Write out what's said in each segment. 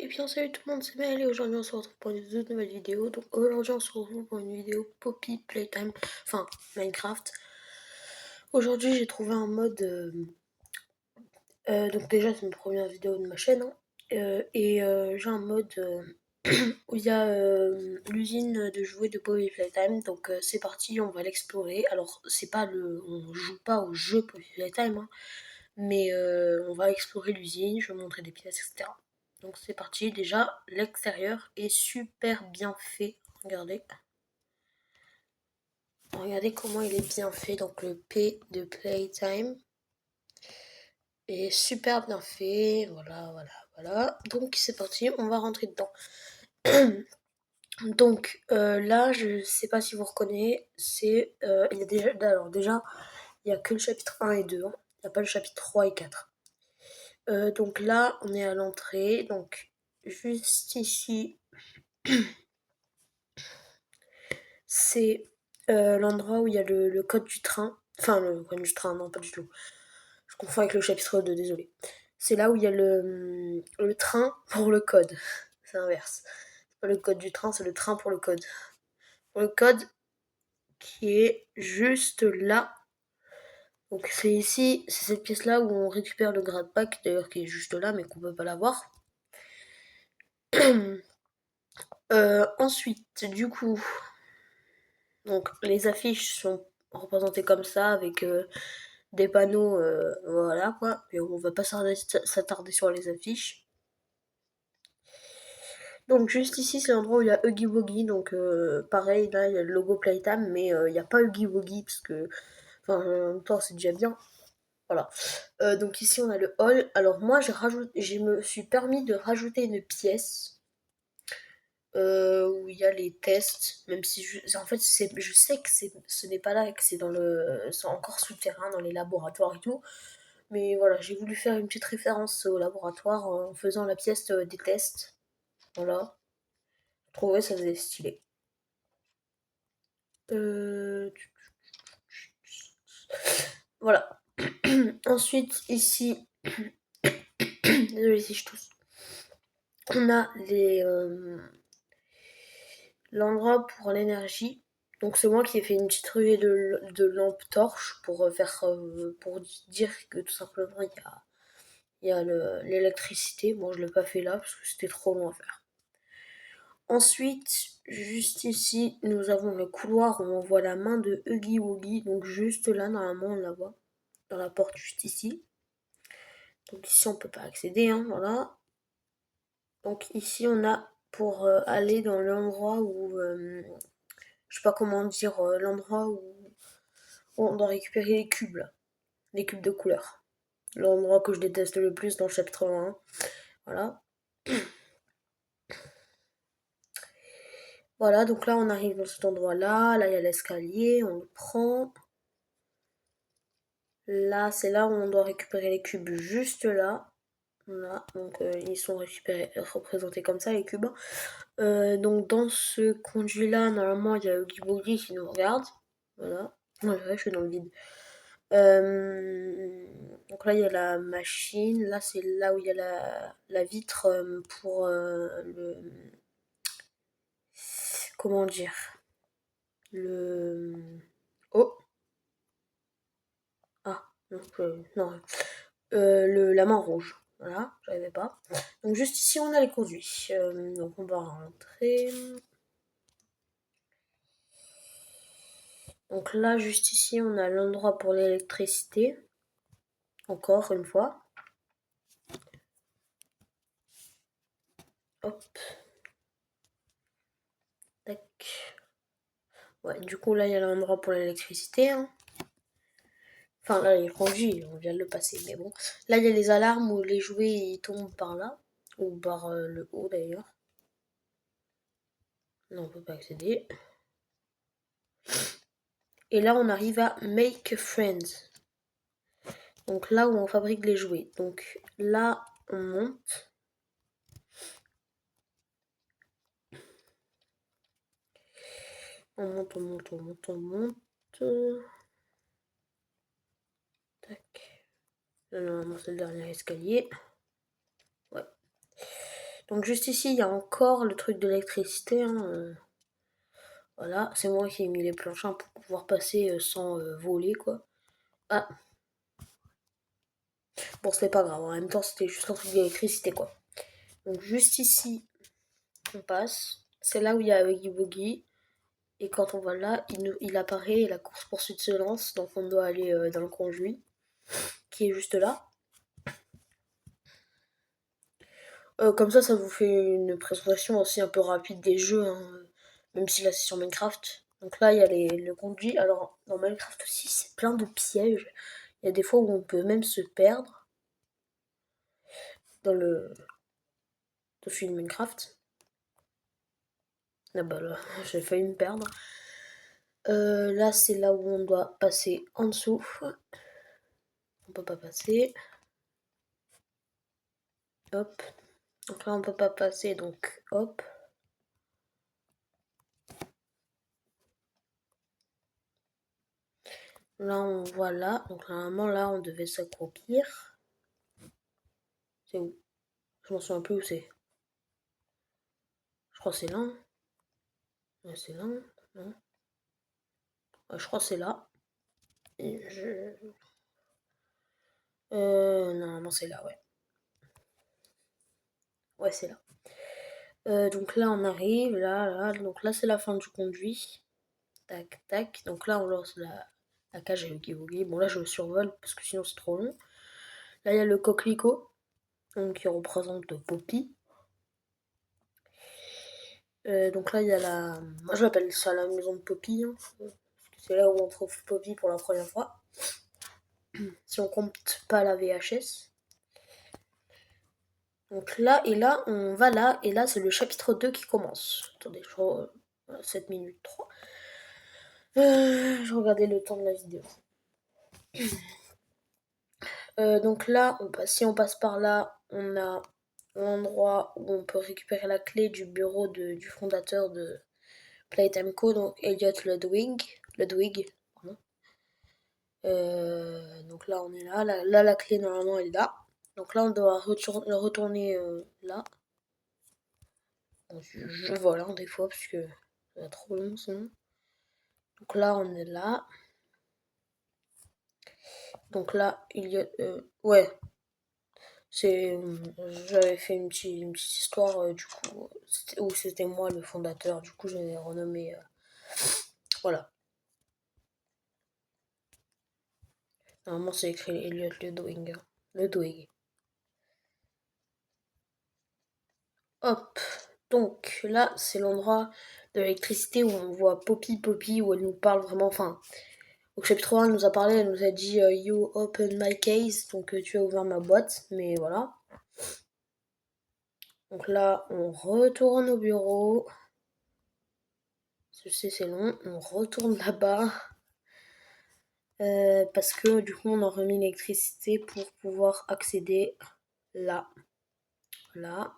bien salut tout le monde, c'est Maël et aujourd'hui on se retrouve pour une toute nouvelle vidéo. Donc aujourd'hui on se retrouve pour une vidéo Poppy Playtime, enfin Minecraft. Aujourd'hui j'ai trouvé un mode, donc déjà c'est une première vidéo de ma chaîne, hein, j'ai un mode où il y a l'usine de jouets de Poppy Playtime. Donc c'est parti, on va l'explorer. Alors c'est pas on joue pas au jeu Poppy Playtime, hein, mais on va explorer l'usine, je vais montrer des pièces, etc. Donc c'est parti, déjà l'extérieur est super bien fait, regardez. Regardez comment il est bien fait, donc le P de Playtime est super bien fait, voilà. Donc c'est parti, on va rentrer dedans. Donc là, je sais pas si vous reconnaissez, il y a déjà, il y a que le chapitre 1 et 2, hein. Il n'y a pas le chapitre 3 et 4. Donc là, on est à l'entrée, donc juste ici, c'est l'endroit où il y a le code du train. Enfin, le code du train, non, pas du tout. Je confonds avec le chapitre 2, désolé. C'est là où il y a le train pour le code. C'est inverse. C'est pas le code du train, c'est le train pour le code. Pour le code qui est juste là. Donc c'est ici, c'est cette pièce-là où on récupère le grade pack, d'ailleurs qui est juste là, mais qu'on peut pas l'avoir. Ensuite, du coup, donc les affiches sont représentées comme ça, avec des panneaux, voilà quoi. Mais on va pas s'attarder sur les affiches. Donc juste ici, c'est l'endroit où il y a Huggy Wuggy. Donc pareil, là, il y a le logo Playtime, mais il n'y a pas Huggy Wuggy, parce que, enfin, en même temps, c'est déjà bien. Voilà. Donc ici, on a le hall. Alors moi, je me suis permis de rajouter une pièce où il y a les tests, même si en fait je sais que ce n'est pas là, que c'est encore souterrain dans les laboratoires et tout, mais voilà, j'ai voulu faire une petite référence au laboratoire en faisant la pièce des tests. Voilà, je trouvais ça faisait stylé. Voilà. Ensuite ici, désolé si je tousse, on a l'endroit pour l'énergie. Donc c'est moi qui ai fait une petite ruée de lampe torche pour pour dire que tout simplement il y a l'électricité. Bon, je l'ai pas fait là parce que c'était trop long à faire. Ensuite, juste ici, nous avons le couloir où on voit la main de Huggy Wuggy. Donc juste là, normalement, on la voit dans la porte juste ici. Donc ici, on peut pas accéder, hein, voilà. Donc ici, on a pour aller dans l'endroit où je sais pas comment dire, l'endroit où on doit récupérer les cubes, là. Les cubes de couleur. L'endroit que je déteste le plus dans le chapitre 1. Voilà. Voilà, donc là on arrive dans cet endroit-là. Là il y a l'escalier, on le prend. Là c'est là où on doit récupérer les cubes juste là. Voilà, donc ils sont représentés comme ça les cubes. Donc dans ce conduit-là, normalement il y a Huggy Wuggy qui nous regarde. Voilà. Ouais, je suis dans le vide. Donc là, il y a la machine. Là, c'est là où il y a la vitre pour comment dire? Le... Oh! Ah, non, non. La main rouge. Voilà, j'arrivais pas. Donc juste ici, on a les conduits. Donc on va rentrer. Donc là, juste ici, on a l'endroit pour l'électricité. Encore une fois. Hop. Tac. Ouais, du coup, là, il y a l'endroit pour l'électricité, hein. Enfin, là, il est conduit, on vient de le passer, mais bon. Là, il y a les alarmes où les jouets ils tombent par là, ou par le haut d'ailleurs. Non, on peut pas accéder. Et là, on arrive à Make Friends. Donc là où on fabrique les jouets. Donc là, on monte. On monte, on monte, on monte, on monte. Tac. Là, normalement, c'est le dernier escalier. Ouais. Donc juste ici, il y a encore le truc de l'électricité. Hein. Voilà, c'est moi qui ai mis les planchins pour pouvoir passer sans voler, quoi. Ah, bon, c'est pas grave. En même temps, c'était juste un truc d'électricité, quoi. Donc juste ici, on passe. C'est là où il y a Huggy Wuggy. Et quand on va là, il apparaît et la course-poursuite se lance. Donc on doit aller dans le conduit, qui est juste là. Comme ça vous fait une présentation aussi un peu rapide des jeux, hein, même si là c'est sur Minecraft. Donc là, il y a le conduit. Alors, dans Minecraft aussi, c'est plein de pièges. Il y a des fois où on peut même se perdre dans le dessus de Minecraft. Ah bah là, j'ai failli me perdre. Là, c'est là où on doit passer en dessous. On peut pas passer. Hop. Donc là, on peut pas passer, donc hop. Là, on voit là. Donc normalement, là, on devait s'accroupir. C'est où? Je m'en souviens plus où c'est. Je crois que c'est là. Hein. Ouais, c'est là. Non. Ouais, je crois que c'est là. Et normalement, c'est là, ouais. Ouais, c'est là. Donc là, on arrive. Là. Donc là, c'est la fin du conduit. Tac, tac. Donc là, on lance la cage avec Huggy. Bon, là, je survole parce que sinon, c'est trop long. Là, il y a le coquelicot. Donc, qui représente Poppy. Donc là, il y a la. Moi, je l'appelle ça la maison de Poppy. Hein, parce que c'est là où on trouve Poppy pour la première fois. Si on compte pas la VHS. Donc là, et là, on va là. Et là, c'est le chapitre 2 qui commence. Attendez, je crois. 7 minutes 3. Je regardais le temps de la vidéo. Donc là, si on passe par là, on a l'endroit où on peut récupérer la clé du bureau du fondateur de Playtime Co, donc Elliot Ludwig, pardon. Donc là, on est là. Là, la clé, normalement, elle est là. Donc là, on doit retourner là. Bon, je vole des fois, parce que ça va trop long sinon. Donc là, on est là. Donc là, il y a... ouais, j'avais fait une petite histoire, du coup, où c'était moi le fondateur. Du coup, je l'ai renommé... voilà. Normalement, c'est écrit Elliot Ludwig. Ludwig. Hop. Donc là, c'est l'endroit de l'électricité où on voit Poppy, où elle nous parle vraiment. Enfin, au chapitre 1, elle nous a parlé, elle nous a dit You open my case, donc tu as ouvert ma boîte, mais voilà. Donc là, on retourne au bureau. Je sais, c'est long. On retourne là-bas. Parce que du coup, on a remis l'électricité pour pouvoir accéder là. Là.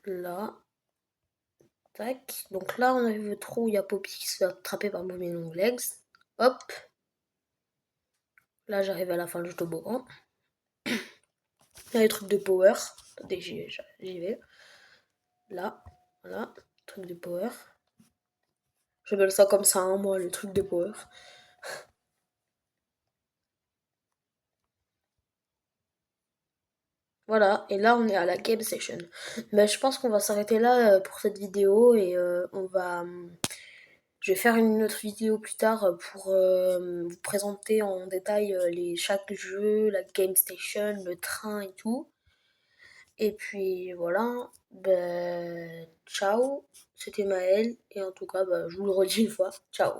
Là. Tac. Donc là, on arrive au trou où il y a Poppy qui se fait attraper par Boomy Longlegs. Hop. Là, j'arrive à la fin du toboggan. Il y a les trucs de power. Attendez, j'y vais. Là. Voilà. Truc de power. J'appelle ça comme ça, hein, moi, le truc de power. Voilà, et là on est à la game session. Mais je pense qu'on va s'arrêter là pour cette vidéo et je vais faire une autre vidéo plus tard pour vous présenter en détail chaque jeu, la game station, le train et tout. Et puis voilà, ben ciao, c'était Maël et en tout cas je vous le redis une fois, ciao.